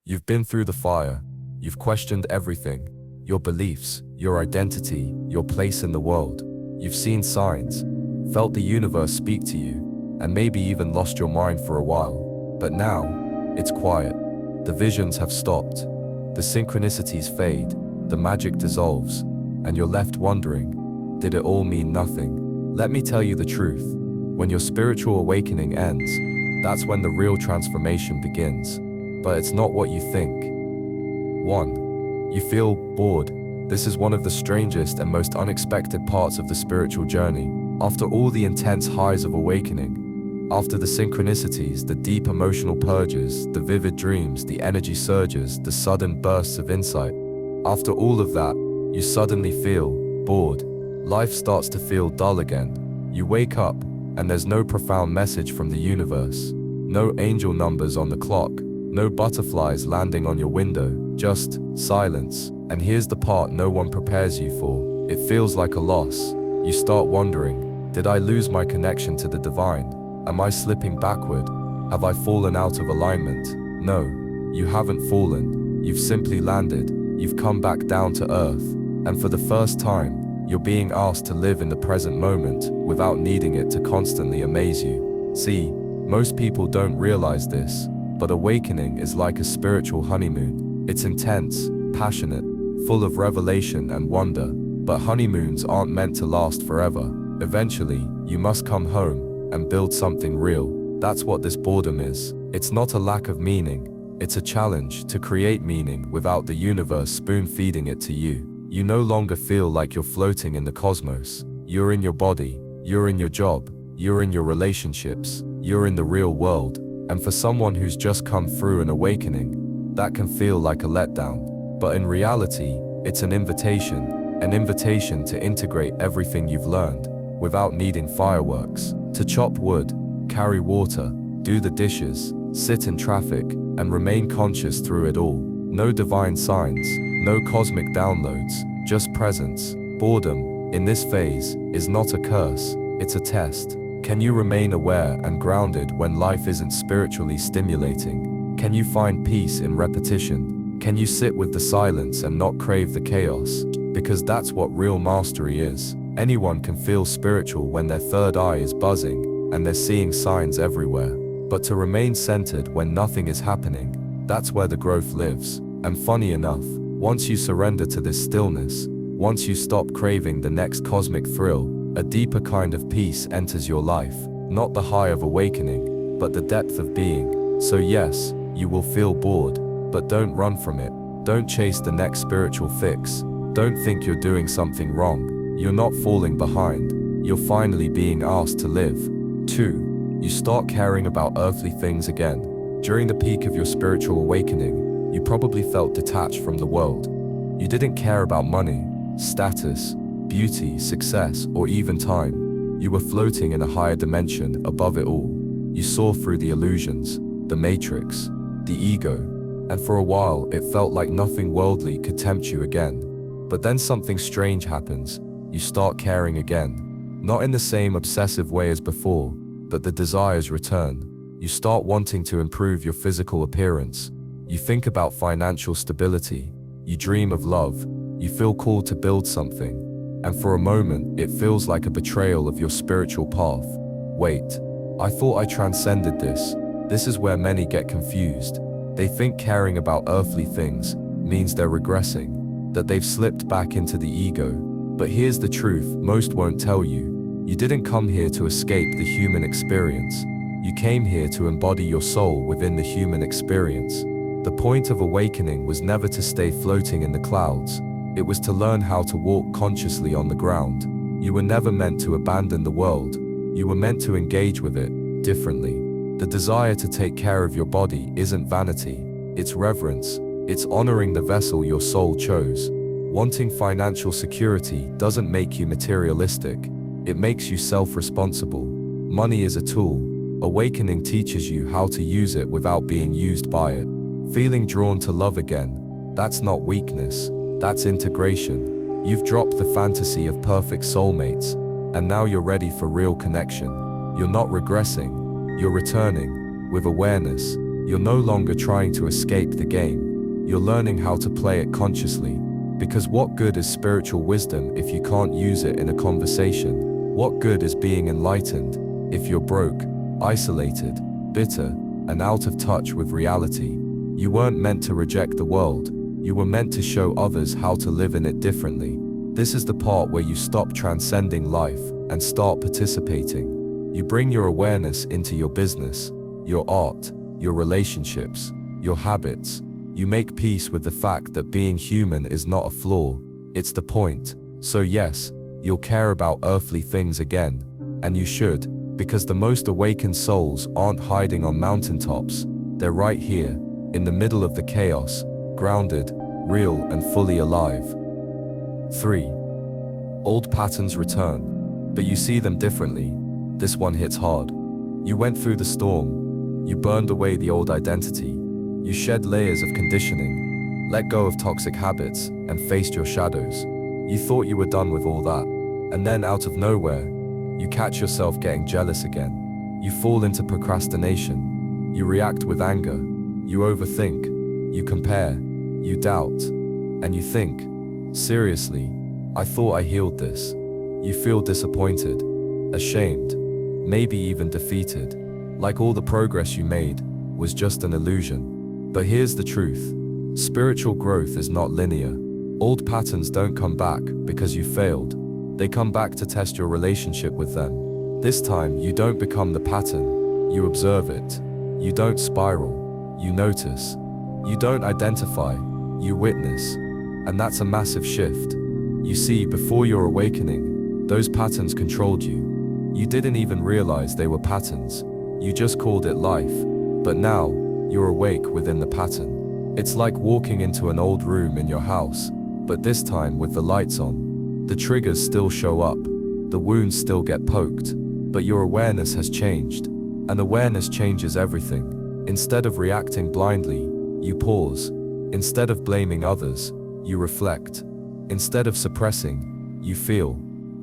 You've been through the fire. You've questioned everything. Your beliefs, your identity, your place in the world. You've seen signs, felt the universe speak to you, and maybe even lost your mind for a while. But now, it's quiet. The visions have stopped. The synchronicities fade. The magic dissolves. And you're left wondering, did it all mean nothing? Let me tell you the truth. When your spiritual awakening ends, that's when the real transformation begins. But it's not what you think. 1. You feel bored. This is one of the strangest and most unexpected parts of the spiritual journey. After all the intense highs of awakening, after the synchronicities, the deep emotional purges, the vivid dreams, the energy surges, the sudden bursts of insight, after all of that, you suddenly feel bored. Life starts to feel dull again. You wake up, and there's no profound message from the universe. No angel numbers on the clock. No butterflies landing on your window. Just silence. And here's the part no one prepares you for. It feels like a loss. You start wondering, did I lose my connection to the divine? Am I slipping backward? Have I fallen out of alignment? No, you haven't fallen. You've simply landed. You've come back down to earth. And for the first time, you're being asked to live in the present moment without needing it to constantly amaze you. See, most people don't realize this, but awakening is like a spiritual honeymoon. It's intense, passionate, full of revelation and wonder, but honeymoons aren't meant to last forever. Eventually, you must come home and build something real. That's what this boredom is. It's not a lack of meaning. It's a challenge to create meaning without the universe spoon-feeding it to you. You no longer feel like you're floating in the cosmos. You're in your body, you're in your job, you're in your relationships, you're in the real world. And for someone who's just come through an awakening, that can feel like a letdown. But in reality, it's an invitation to integrate everything you've learned without needing fireworks, to chop wood, carry water, do the dishes, sit in traffic, and remain conscious through it all. No divine signs, no cosmic downloads, just presence. Boredom, in this phase, is not a curse, it's a test. Can you remain aware and grounded when life isn't spiritually stimulating? Can you find peace in repetition? Can you sit with the silence and not crave the chaos? Because that's what real mastery is. Anyone can feel spiritual when their third eye is buzzing and they're seeing signs everywhere. But to remain centered when nothing is happening, that's where the growth lives. And funny enough, once you surrender to this stillness, once you stop craving the next cosmic thrill, a deeper kind of peace enters your life. Not the high of awakening, but the depth of being. So yes, you will feel bored, but don't run from it. Don't chase the next spiritual fix. Don't think you're doing something wrong. You're not falling behind. You're finally being asked to live. 2. You start caring about earthly things again. During the peak of your spiritual awakening, you probably felt detached from the world. You didn't care about money, status, beauty, success, or even time. You were floating in a higher dimension above it all. You saw through the illusions, the matrix, the ego, and for a while it felt like nothing worldly could tempt you again. But then something strange happens. You start caring again. Not in the same obsessive way as before, but the desires return. You start wanting to improve your physical appearance. You think about financial stability. You dream of love. You feel called to build something. And for a moment, it feels like a betrayal of your spiritual path. Wait, I thought I transcended this. This is where many get confused. They think caring about earthly things means they're regressing, that they've slipped back into the ego. But here's the truth most won't tell you. You didn't come here to escape the human experience. You came here to embody your soul within the human experience. The point of awakening was never to stay floating in the clouds. It was to learn how to walk consciously on the ground. You were never meant to abandon the world. You were meant to engage with it differently. The desire to take care of your body isn't vanity. It's reverence. It's honoring the vessel your soul chose. Wanting financial security doesn't make you materialistic. It makes you self-responsible. Money is a tool. Awakening teaches you how to use it without being used by it. Feeling drawn to love again, that's not weakness, that's integration. You've dropped the fantasy of perfect soulmates, and now you're ready for real connection. You're not regressing, you're returning, with awareness, You're no longer trying to escape the game. You're learning how to play it consciously. Because what good is spiritual wisdom if you can't use it in a conversation? What good is being enlightened if you're broke, isolated, bitter, and out of touch with reality? You weren't meant to reject the world. You were meant to show others how to live in it differently. This is the part where you stop transcending life and start participating. You bring your awareness into your business, your art, your relationships, your habits. You make peace with the fact that being human is not a flaw, it's the point. So yes, you'll care about earthly things again, and you should, because the most awakened souls aren't hiding on mountaintops. They're right here, in the middle of the chaos, grounded, real, and fully alive. 3. Old patterns return, but you see them differently. This one hits hard. You went through the storm. You burned away the old identity. You shed layers of conditioning, let go of toxic habits, and faced your shadows. You thought you were done with all that. And then out of nowhere, you catch yourself getting jealous again. You fall into procrastination. You react with anger. You overthink. You compare. You doubt. And you think, seriously, I thought I healed this. You feel disappointed, ashamed, maybe even defeated, like all the progress you made was just an illusion. But here's the truth. Spiritual growth is not linear. Old patterns don't come back because you failed. They come back to test your relationship with them. This time, you don't become the pattern. You observe it. You don't spiral. You notice. You don't identify. You witness. And that's a massive shift. You see, before your awakening, those patterns controlled you. You didn't even realize they were patterns. You just called it life. But now, you're awake within the pattern. It's like walking into an old room in your house, but this time with the lights on. The triggers still show up. The wounds still get poked. But your awareness has changed. And awareness changes everything. Instead of reacting blindly, you pause. Instead of blaming others, you reflect. Instead of suppressing, you feel.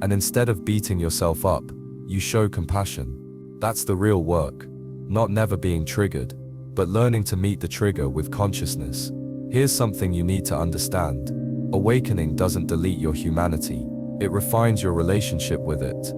And instead of beating yourself up, you show compassion. That's the real work. Not never being triggered, but learning to meet the trigger with consciousness. Here's something you need to understand. Awakening doesn't delete your humanity. It refines your relationship with it.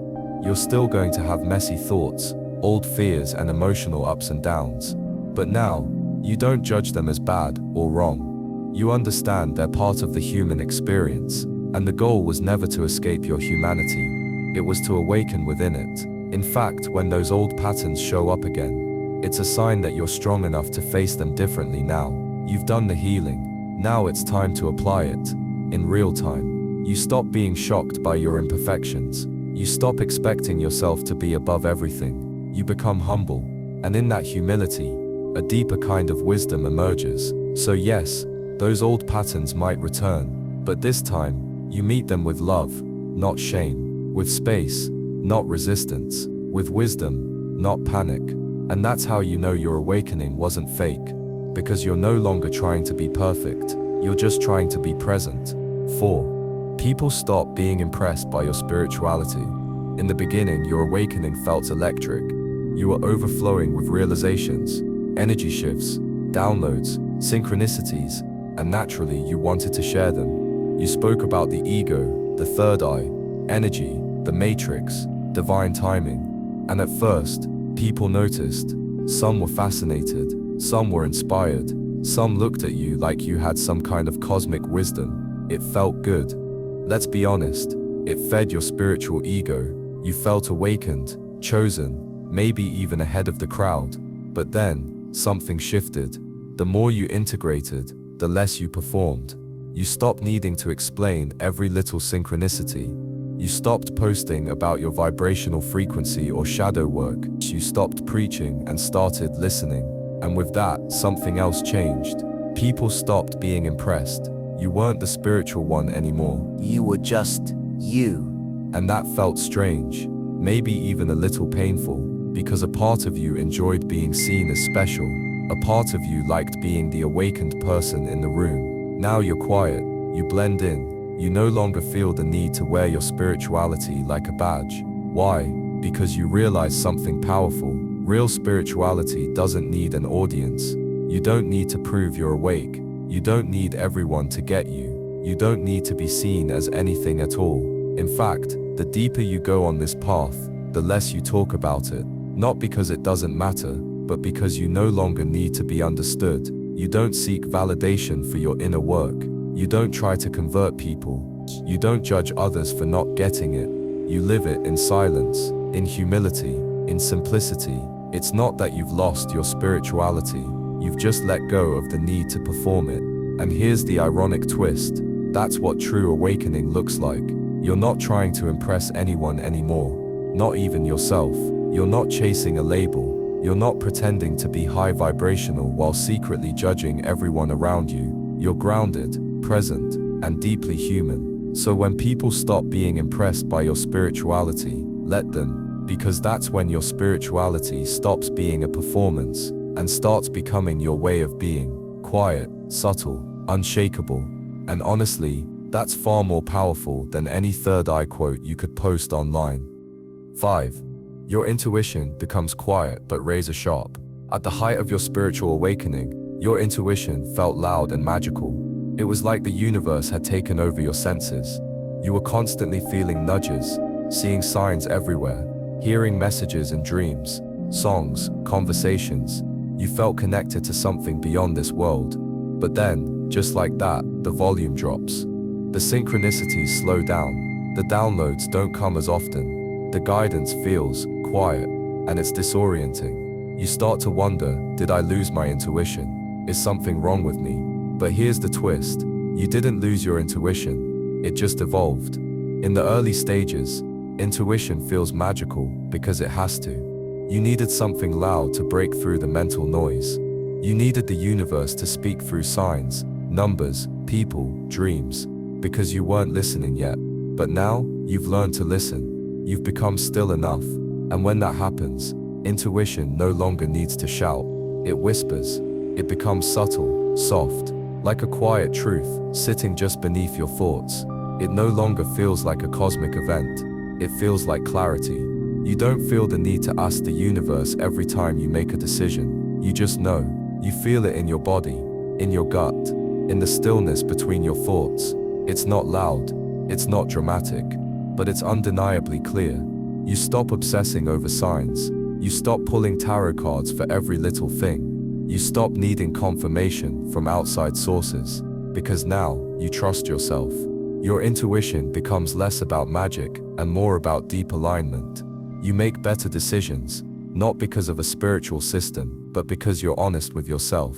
You're still going to have messy thoughts, old fears, and emotional ups and downs. But now, you don't judge them as bad or wrong. You understand they're part of the human experience, and the goal was never to escape your humanity. It was to awaken within it. In fact, when those old patterns show up again, it's a sign that you're strong enough to face them differently now. You've done the healing. Now it's time to apply it. In real time. You stop being shocked by your imperfections. You stop expecting yourself to be above everything. You become humble. And in that humility, a deeper kind of wisdom emerges. So yes, those old patterns might return, but this time, you meet them with love, not shame, with space, not resistance, with wisdom, not panic. And that's how you know your awakening wasn't fake, because you're no longer trying to be perfect, you're just trying to be present. 4. People stop being impressed by your spirituality. In the beginning, your awakening felt electric. You were overflowing with realizations, energy shifts, downloads, synchronicities, and naturally you wanted to share them. You spoke about the ego, the third eye, energy, the matrix, divine timing. And at first, people noticed. Some were fascinated, some were inspired, some looked at you like you had some kind of cosmic wisdom. It felt good. Let's be honest, it fed your spiritual ego. You felt awakened, chosen, maybe even ahead of the crowd. But then, something shifted. The more you integrated, the less you performed. You stopped needing to explain every little synchronicity. You stopped posting about your vibrational frequency or shadow work. You stopped preaching and started listening. And with that, something else changed. People stopped being impressed. You weren't the spiritual one anymore. You were just you. And that felt strange, maybe even a little painful, because a part of you enjoyed being seen as special. A part of you liked being the awakened person in the room. Now you're quiet, you blend in, you no longer feel the need to wear your spirituality like a badge. Why? Because you realize something powerful. Real spirituality doesn't need an audience. You don't need to prove you're awake. You don't need everyone to get you. You don't need to be seen as anything at all. In fact, the deeper you go on this path, the less you talk about it. Not because it doesn't matter, but because you no longer need to be understood. You don't seek validation for your inner work. You don't try to convert people. You don't judge others for not getting it. You live it in silence, in humility, in simplicity. It's not that you've lost your spirituality. You've just let go of the need to perform it. And here's the ironic twist. That's what true awakening looks like. You're not trying to impress anyone anymore. Not even yourself. You're not chasing a label. You're not pretending to be high vibrational while secretly judging everyone around you. You're grounded, present, and deeply human. So when people stop being impressed by your spirituality, let them, because that's when your spirituality stops being a performance and starts becoming your way of being. Quiet, subtle, unshakable. And honestly, that's far more powerful than any third eye quote you could post online. 5. Your intuition becomes quiet but razor sharp. At the height of your spiritual awakening, your intuition felt loud and magical. It was like the universe had taken over your senses. You were constantly feeling nudges, seeing signs everywhere, hearing messages in dreams, songs, conversations. You felt connected to something beyond this world. But then, just like that, the volume drops. The synchronicities slow down. The downloads don't come as often. The guidance feels quiet, and it's disorienting. You start to wonder, did I lose my intuition? Is something wrong with me? But here's the twist. You didn't lose your intuition. It just evolved. In the early stages, intuition feels magical because it has to. You needed something loud to break through the mental noise. You needed the universe to speak through signs, numbers, people, dreams, because you weren't listening yet. But now, you've learned to listen. You've become still enough. And when that happens, intuition no longer needs to shout. It whispers. It becomes subtle, soft, like a quiet truth sitting just beneath your thoughts. It no longer feels like a cosmic event. It feels like clarity. You don't feel the need to ask the universe every time you make a decision. You just know. You feel it in your body, in your gut, in the stillness between your thoughts. It's not loud, it's not dramatic, but it's undeniably clear. You stop obsessing over signs. You stop pulling tarot cards for every little thing. You stop needing confirmation from outside sources, because now you trust yourself. Your intuition becomes less about magic and more about deep alignment. You make better decisions, not because of a spiritual system, but because you're honest with yourself.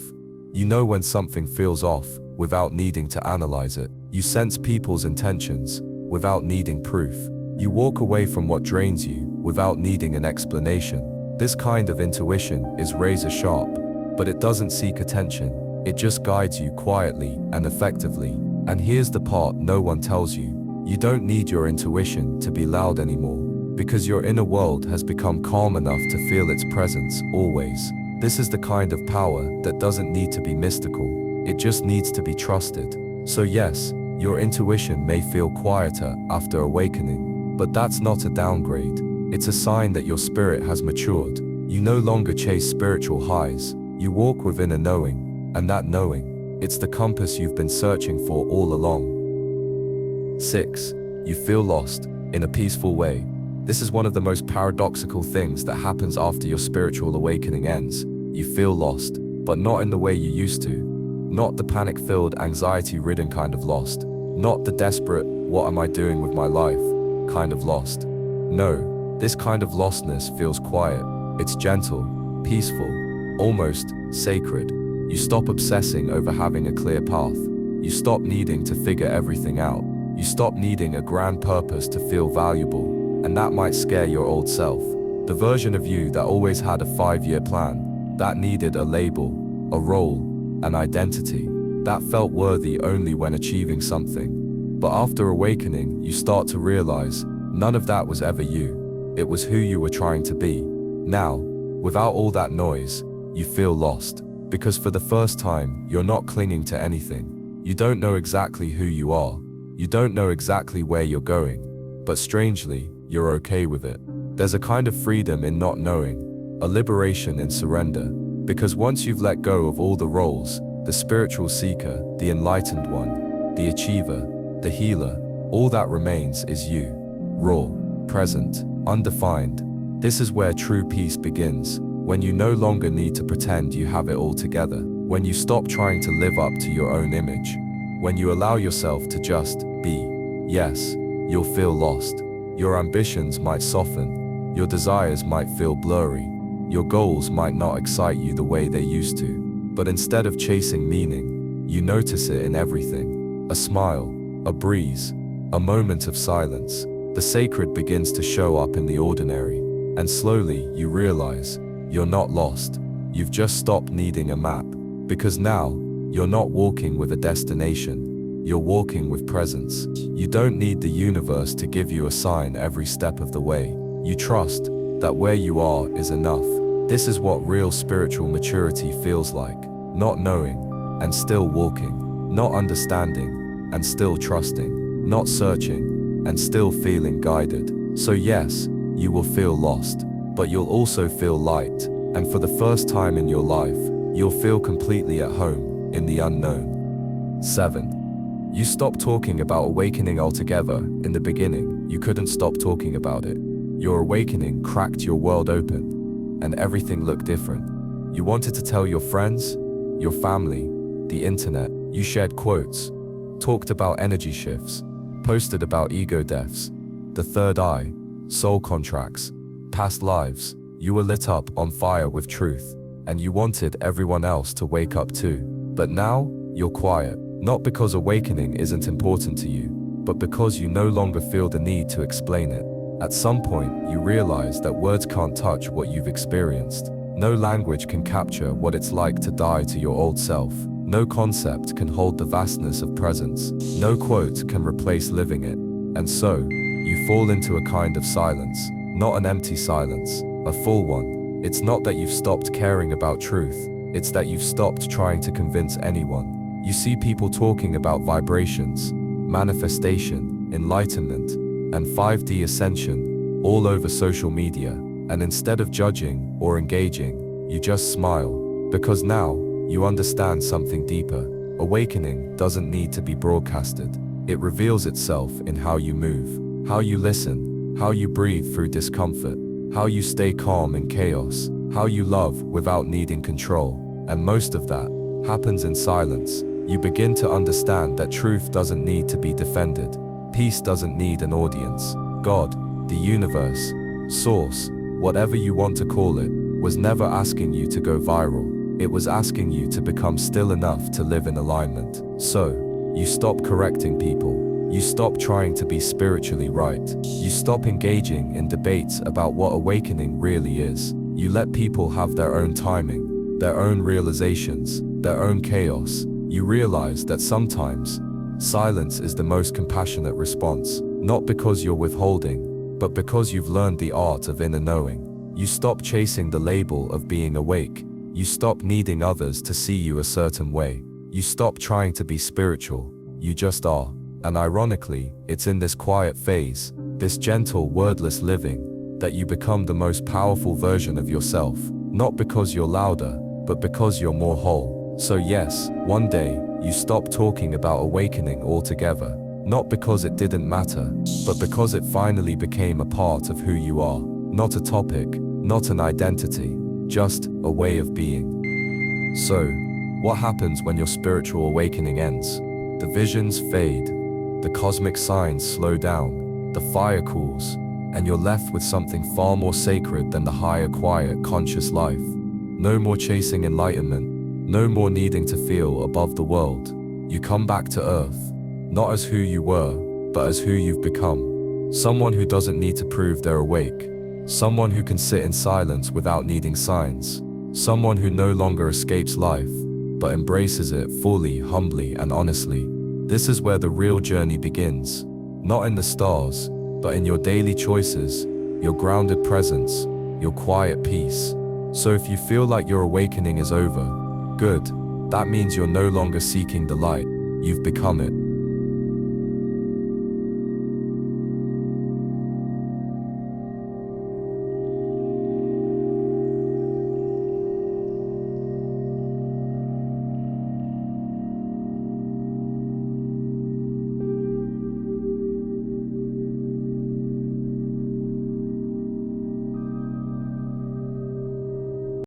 You know when something feels off without needing to analyze it. You sense people's intentions without needing proof. You walk away from what drains you without needing an explanation. This kind of intuition is razor sharp, but it doesn't seek attention. It just guides you quietly and effectively. And here's the part no one tells you. You don't need your intuition to be loud anymore, because your inner world has become calm enough to feel its presence always. This is the kind of power that doesn't need to be mystical. It just needs to be trusted. So yes, your intuition may feel quieter after awakening, but that's not a downgrade. It's a sign that your spirit has matured. You no longer chase spiritual highs. You walk within a knowing, and that knowing, it's the compass you've been searching for all along. 6. You feel lost, in a peaceful way. This is one of the most paradoxical things that happens after your spiritual awakening ends. You feel lost, but not in the way you used to. Not the panic-filled, anxiety-ridden kind of lost. Not the desperate, what am I doing with my life, kind of lost. No, this kind of lostness feels quiet. It's gentle, peaceful, almost sacred. You stop obsessing over having a clear path. You stop needing to figure everything out. You stop needing a grand purpose to feel valuable, and that might scare your old self. The version of you that always had a 5-year plan, that needed a label, a role, an identity, that felt worthy only when achieving something. But after awakening, you start to realize, none of that was ever you. It was who you were trying to be. Now, without all that noise, you feel lost. Because for the first time, you're not clinging to anything. You don't know exactly who you are. You don't know exactly where you're going. But strangely, you're okay with it. There's a kind of freedom in not knowing, a liberation in surrender. Because once you've let go of all the roles, the spiritual seeker, the enlightened one, the achiever, the healer, all that remains is you. Raw, present, undefined. This is where true peace begins, when you no longer need to pretend you have it all together, when you stop trying to live up to your own image, when you allow yourself to just be. Yes, you'll feel lost. Your ambitions might soften, your desires might feel blurry, your goals might not excite you the way they used to. But instead of chasing meaning, you notice it in everything. A smile, a breeze, a moment of silence. The sacred begins to show up in the ordinary, and slowly you realize you're not lost. You've just stopped needing a map, because now you're not walking with a destination, you're walking with presence. You don't need the universe to give you a sign every step of the way. You trust that where you are is enough. This is what real spiritual maturity feels like. Not knowing and still walking, not understanding and still trusting, not searching and still feeling guided. So yes, you will feel lost, but you'll also feel light, and for the first time in your life, you'll feel completely at home in the unknown. 7. You stop talking about awakening altogether. In the beginning, you couldn't stop talking about it. Your awakening cracked your world open, and everything looked different. You wanted to tell your friends, your family, the internet. You shared quotes, talked about energy shifts, posted about ego deaths, the third eye, soul contracts, past lives. You were lit up on fire with truth, and you wanted everyone else to wake up too. But now, you're quiet, not because awakening isn't important to you, but because you no longer feel the need to explain it. At some point, you realize that words can't touch what you've experienced. No language can capture what it's like to die to your old self. No concept can hold the vastness of presence. No quote can replace living it. And so, you fall into a kind of silence. Not an empty silence, a full one. It's not that you've stopped caring about truth, it's that you've stopped trying to convince anyone. You see people talking about vibrations, manifestation, enlightenment, and 5D ascension all over social media, and instead of judging or engaging, you just smile, because now you understand something deeper. Awakening doesn't need to be broadcasted. It reveals itself in how you move, how you listen, how you breathe through discomfort, how you stay calm in chaos, how you love without needing control. And most of that happens in silence. You begin to understand that truth doesn't need to be defended. Peace doesn't need an audience. God, the universe, source, whatever you want to call it, was never asking you to go viral. It was asking you to become still enough to live in alignment. So, you stop correcting people. You stop trying to be spiritually right. You stop engaging in debates about what awakening really is. You let people have their own timing, their own realizations, their own chaos. You realize that sometimes, silence is the most compassionate response, not because you're withholding, but because you've learned the art of inner knowing. You stop chasing the label of being awake. You stop needing others to see you a certain way. You stop trying to be spiritual. You just are. And ironically, it's in this quiet phase, this gentle, wordless living, that you become the most powerful version of yourself. Not because you're louder, but because you're more whole. So yes, one day, you stop talking about awakening altogether. Not because it didn't matter, but because it finally became a part of who you are. Not a topic, not an identity, just a way of being. So, what happens when your spiritual awakening ends? The visions fade, the cosmic signs slow down, the fire cools, and you're left with something far more sacred than the higher, quiet, conscious life. No more chasing enlightenment, no more needing to feel above the world. You come back to earth, not as who you were, but as who you've become. Someone who doesn't need to prove they're awake. Someone who can sit in silence without needing signs. Someone who no longer escapes life, but embraces it fully, humbly, and honestly. This is where the real journey begins. Not in the stars, but in your daily choices, your grounded presence, your quiet peace. So if you feel like your awakening is over, good. That means you're no longer seeking the light. You've become it.